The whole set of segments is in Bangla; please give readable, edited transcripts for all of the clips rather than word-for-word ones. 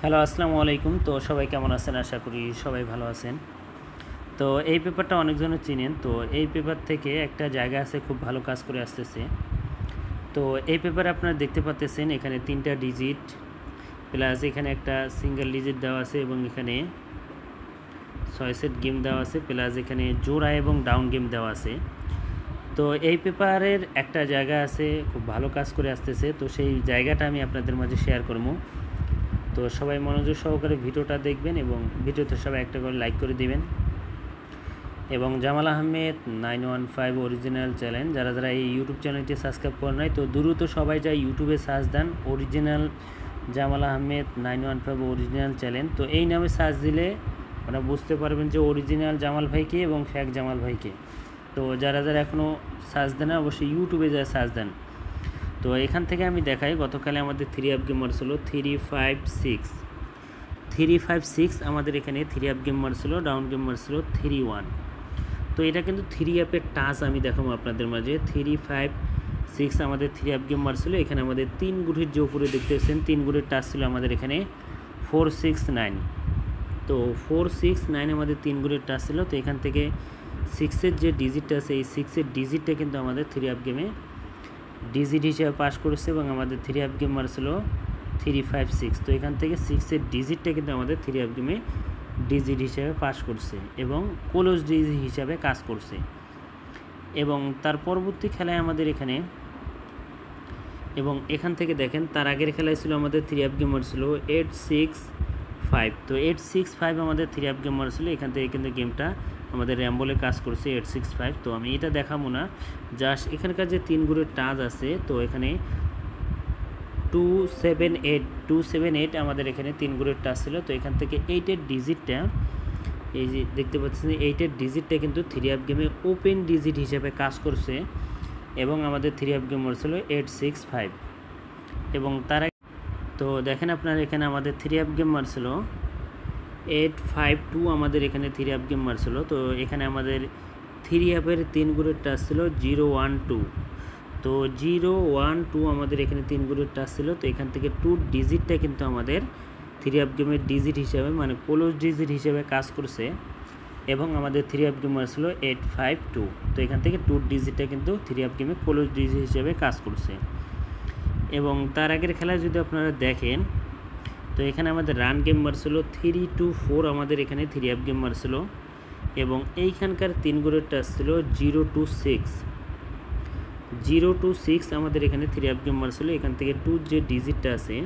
হ্যালো, আসসালামু আলাইকুম। তো সবাই কেমন আছেন? আশা করি সবাই ভালো আছেন। তো এই পেপারটা অনেকজনে চিনেন। তো এই পেপার থেকে একটা জায়গা আছে খুব ভালো কাজ করে আসতেছে। তো এই পেপারে আপনারা দেখতে পাচ্তেছেন এখানে 3টা ডিজিট প্লাস এখানে একটা সিঙ্গেল ডিজিট দেওয়া আছে এবং এখানে 6 সেট গেম দেওয়া আছে প্লাস এখানে জোড়া এবং ডাউন গেম দেওয়া আছে। তো এই পেপারের একটা জায়গা আছে খুব ভালো কাজ করে আসতেছে। তো সেই জায়গাটা আমি আপনাদের মাঝে শেয়ার করবো। তো সবাই মনোযোগ সহকারে ভিডিওটা দেখবেন এবং ভিডিওতে সবাই একটা করে লাইক করে দিবেন। এবং জামাল আহমেদ 915 অরিজিনাল চ্যানেল যারা এই ইউটিউব চ্যানেলটি সাবস্ক্রাইব করেন নাই তো দ্রুত সবাই যায় ইউটিউবে সার্চ দেন original Jamal Ahmed 915 original channel. তো এই নামে সার্চ দিলে আপনারা বুঝতে পারবেন যে অরিজিনাল জামাল ভাইকে এবং ফ্যাক জামাল ভাইকে। তো যারা এখনও সার্চ দেন না অবশ্যই ইউটিউবে যায় সার্চ দেন। তো এখান থেকে আমি দেখাই গতকালে আমাদের 3 আপ গেম মারছিল 356 আমাদের এখানে 3 আপ গেম মারছিল, ডাউন গেম মারছিল 3-1। তো এটা কিন্তু 3 আপের টাচ আমি দেখাবো আপনাদের মাঝে। 356 আমাদের 3 আপ গেম মারছিল। এখানে আমাদের 3 গুটির যে উপরে দেখতে পাচ্ছেন 3 গুটির টাচ ছিল আমাদের এখানে 469। তো 469 আমাদের 3 গুটির টাচ ছিল। তো এখান থেকে 6-এর যে ডিজিটটা আছে এই 6-এর ডিজিটটা কিন্তু আমাদের 3 আপ গেমে ডিজিট হিসেবে পাস করেছে এবং আমাদের 3 আপ গেম মারছিল 356। তো এখান থেকে 6-এর ডিজিটটা কিন্তু আমাদের 3 আপ গেমে ডিজিট হিসেবে পাস করছে এবং ক্লোজ ডিজিট হিসাবে কাজ করছে। এবং তার পরবর্তী খেলায় আমাদের এখানে এবং এখান থেকে দেখেন তার আগের খেলায় ছিল আমাদের 3 আপ গেম মারছিল 865। তো 865 আমাদের 3 আপ গেম মারছিল। এখান থেকে কিন্তু গেমটা আমাদের র্যাম্বলে কাজ করছে 865। তো আমি এটা দেখাবো না, জাস্ট এখানকার যে 3 গুণের টাচ আছে তো এখানে 278 আমাদের এখানে 3 গুণের টাচ ছিল। তো এখান থেকে 8-এর ডিজিটটা এই যে দেখতে পাচ্ছেন 8-এর ডিজিটটা কিন্তু 3 আপ গেমে ওপেন ডিজিট হিসেবে কাজ করছে এবং আমাদের 3 আপ গেম ছিল 865 এবং তার তো দেখেন আপনার এখানে আমাদের 3 আপ গেম মারছিল 852 আমাদের এখানে 3 আপ গেম মারছিল। তো এখানে আমাদের 3 আপের 3 গুণের টাচ ছিল 012। তো 012 আমাদের এখানে 3 গুণের টাচ ছিল। তো এখান থেকে 2 ডিজিটটা কিন্তু আমাদের 3 আপ গেমের ডিজিট হিসাবে মানে ক্লোজ ডিজিট হিসেবে কাজ করছে এবং আমাদের 3 আপ গেম ছিল 852। তো এখান থেকে 2 ডিজিটটা কিন্তু 3 আপ গেমে ক্লোজ ডিজিট হিসেবে কাজ করছে। এবং তার আগের খেলায় যদি আপনারা দেখেন তো এখানে আমাদের রান গেম মারছিল 324 আমাদের এখানে 3 আপ গেম মারছিল এবং এইখানকার 3 গুণের টাচ ছিল 026 আমাদের এখানে 3 আপ গেম মারছিল। এখান থেকে 2 যে ডিজিটটা আছে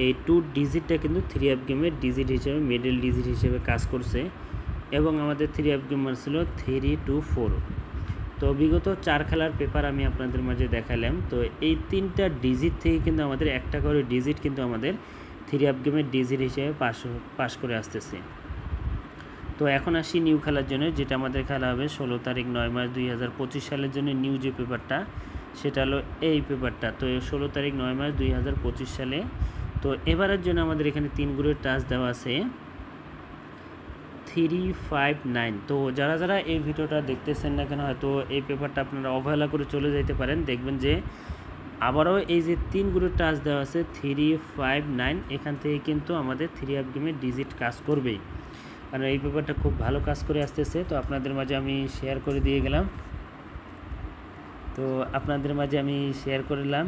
এই 2 ডিজিটটা কিন্তু 3 আপ গেমের ডিজিট হিসেবে মিডল ডিজিট হিসেবে কাজ করছে এবং আমাদের 3 আপ গেম মারছিল 324। তো বিগত 4 খেলার পেপার আমি আপনাদের মাঝে দেখালাম। তো এই 3টা ডিজিট থেকে কিন্তু আমাদের একটা করে ডিজিট কিন্তু আমাদের 3 আপ গেমের ডিজিট হিসেবে পাস করে আসতেছে। তো এখন আসি নিউ খেলার জন্য, যেটা আমাদের খেলা হবে 16 তারিখ 9 মার্চ 2025 সালের জন্য নিউ যে পেপারটা সেটা হলো এই পেপারটা। তো 16 তারিখ 9 মার্চ 2025 সালে। তো এবারের জন্য আমাদের এখানে 3 গুণের টাচ দেওয়া আছে 359। তো যারা এই ভিডিওটা দেখতেছেন না কেন হয়তো এই পেপারটা আপনারা অবহেলা করে চলে যেতে পারেন, দেখবেন যে আবারও এই যে 3 গুণের টাচ দেওয়া আছে 359 এখান থেকে কিন্তু আমাদের 3 আপ গেমের ডিজিট কাজ করবেই, কারণ এই পেপারটা খুব ভালো কাজ করে আসতেছে। তো আপনাদের মাঝে আমি শেয়ার করে দিয়ে গেলাম। তো আপনাদের মাঝে আমি শেয়ার করলাম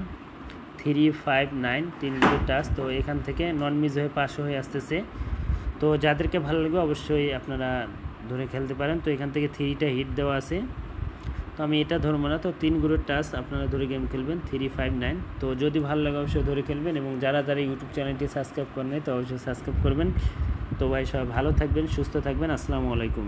359 3 গুণের টাচ। তো এখান থেকে নন মিস হয়ে পাস হয়ে আসতেছে। তো যাদেরকে ভালো লাগবে অবশ্যই আপনারা ধরে খেলতে পারেন। তো এখান থেকে 3টা হিট দেওয়া আছে, তো আমি এটা ধরবো না। তো 3 গুণের টাচ আপনারা ধরে গেম খেলবেন 359। তো যদি ভালো লাগে অবশ্যই ধরে খেলবেন এবং যারা ইউটিউব চ্যানেলটি সাবস্ক্রাইব করেন তো অবশ্যই সাবস্ক্রাইব করবেন। তো ভাই সবাই ভালো থাকবেন, সুস্থ থাকবেন। আসসালামু আলাইকুম।